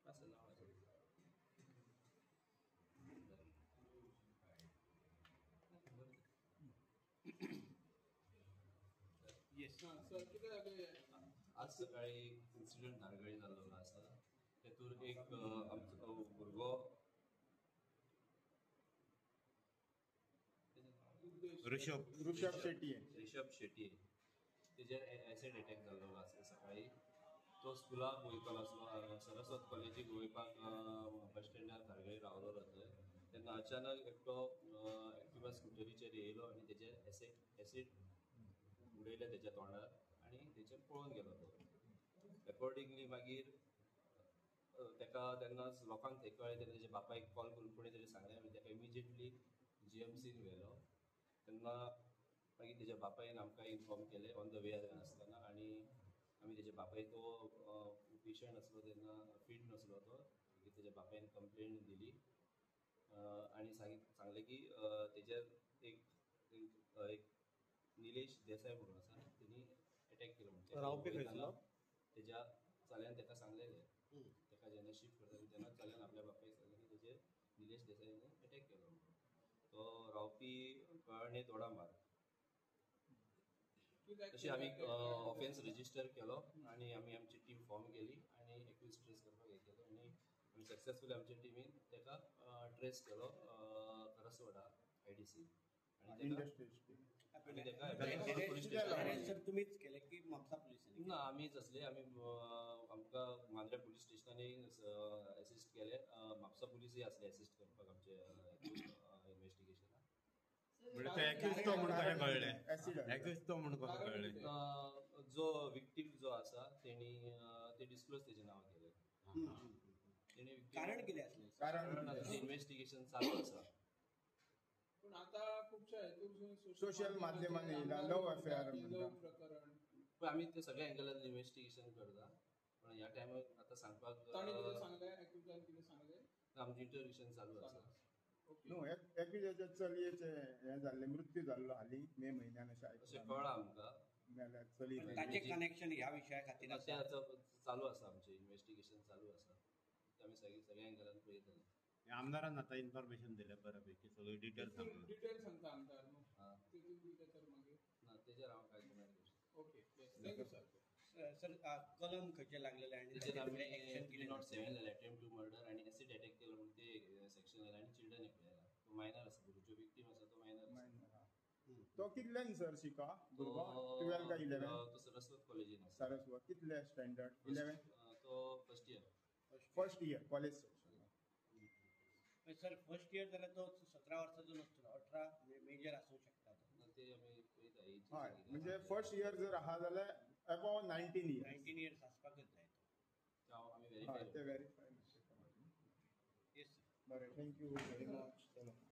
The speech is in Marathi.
असं नावाचं. येस सर किती जागे आज सकाळी एक इन्सिडंट धारगळी जाल्लो आसा. तेतून एक आमचो भुरगो ऋषभ शेट्टी रिषभ शेट्टी तेजेर एसिड अटॅक जाल्लो आसा सकाळी. तो स्कुलाक वयतालो आसलो, सरस्वत कॉलेजीक वयपाक बस स्टँडार धारगळी रावलोलो थंय. तेन्ना अचानक एकटो एक्टिवा स्कुटरीचेर येयलो आनी तेजेर एसिड उडयलें तेच्या तोंडार आनी तेचेर पळून गेलो तो. अकॉर्डिंगली मागीर तेका तेन्नाच लोकांक कळ्ळें, तेन्ना तेच्या बापायक कॉल करून कोणें तरी सांगलें आनी तेका इमिजिएटली GMCन व्हेलो. तेन्ना मागीर तेच्या बापायन आमकां इन्फॉर्म केलें ऑन द वे आसतना, आनी आमी तेच्या बापायक तो पेशंट आसलो तेन्ना फीट नासलो तो. मागीर तेच्या बापायन कंप्लेंट दिली आनी सांगलें की तेजेर एक निलेश देसाय म्हणून आसा, तेणी अटॅक केलो म्हणून तेच्या चल्यान तेका सांगलेलें. तेका जेन्ना शिफ्ट करताले तेन्ना चल्यान आपल्या बापायक सांगलें की तेजेर निलेश देसायान अटॅक केलो म्हणून. तो रावपी कळणे तोडामार. तशी आमी ऑफेन्स रजिस्टर केलो आनी आमी आमची टीम फॉर्म केली आनी एक्यूज ट्रेस करपाक हें केलो आनी आमी सक्सेसफुली आमच्या टिमीन तेका ट्रेस केलो करसवडा IDC. तुम्हीच केले की म्हापसा पोलिसांनी? ना, आमीच असले. आमी आमकां मांद्रे पुलीस स्टेशनानूय असिस्ट केले. म्हापसा पुलीसय असले असिस्ट करपाक आमचे इन्व्हेस्टिगेशनाक. जो विक्टीम जो आसा तेणी ते डिस्क्लोज तेजें नांव केलें. तेणी कारण कितें आसलें? कारण इन्व्हेस्टिगेशन चालू आसा. पण आता खुबशा हेतून सोशल माध्यमांनी येयला लव अफेअर प्रकरण. पण आमी ते सगळ्या एंगलान इन्व्हेस्टिगेशन करता. पण ह्या टायमार आतां सांगपाक ताणी कितें सांगलें, एक्युजान कितें सांगलें? आमचें इंटरव्युशन चालू आसा. न्हू एक्युजाच्या चलयेचे हे जाल्ले मृत्यू जाल्लो हालीं मे म्हयन्यान अशें कळ्ळां आमकां. नाल्यार चली ताचे कनेक्शन ह्या विशया खातीर ते आतां चालू आसा, आमचें इन्व्हेस्टिगेशन चालू आसा. ते आमी सगळ्या एंगलान पळयतले. आमदारान आता इन्फॉर्मेशन दिल्या बऱ्यापैकी सगळी डिटेल सांगली. डिटेल सांगता आमदार न्हू. तितून दिता तर मागीर ना, तेजेर हांव कांय कमेंट करूं शकना. Okay, thank you sir. सर कलम खंयचे लागलेले आनी तेजेर आमी एक्शन कितें 307 जालें, अटेम्प्ट टू मर्डर आनी एसिड अटॅक केलो म्हणून ते सेक्शन जालें आनी चिल्ड्रन एक्ट जालें. तो मायनर आसा, जो विक्टीम आसा तो मायनर आसा. तो कितल्यान सर शिका भुरगो 12 काय 11? तो सरस्वत कॉलेजीन आसा. सरस्वत कितले स्टँडर्ड? 11? तो first first year college. Sir first year जाल्यार तो 17 वर्साचो नसतलो, 18 मेजर आसूंक शकता तो. ते आमी पळयता. हय, म्हणजे फर्स्ट इयर जर आहा जाल्यार अबाव 19 इयर्स आसपाकच जाय तो. आमी व्हेरीफाय. Yes sir. बरें, थँक्यू व्हेरी मच.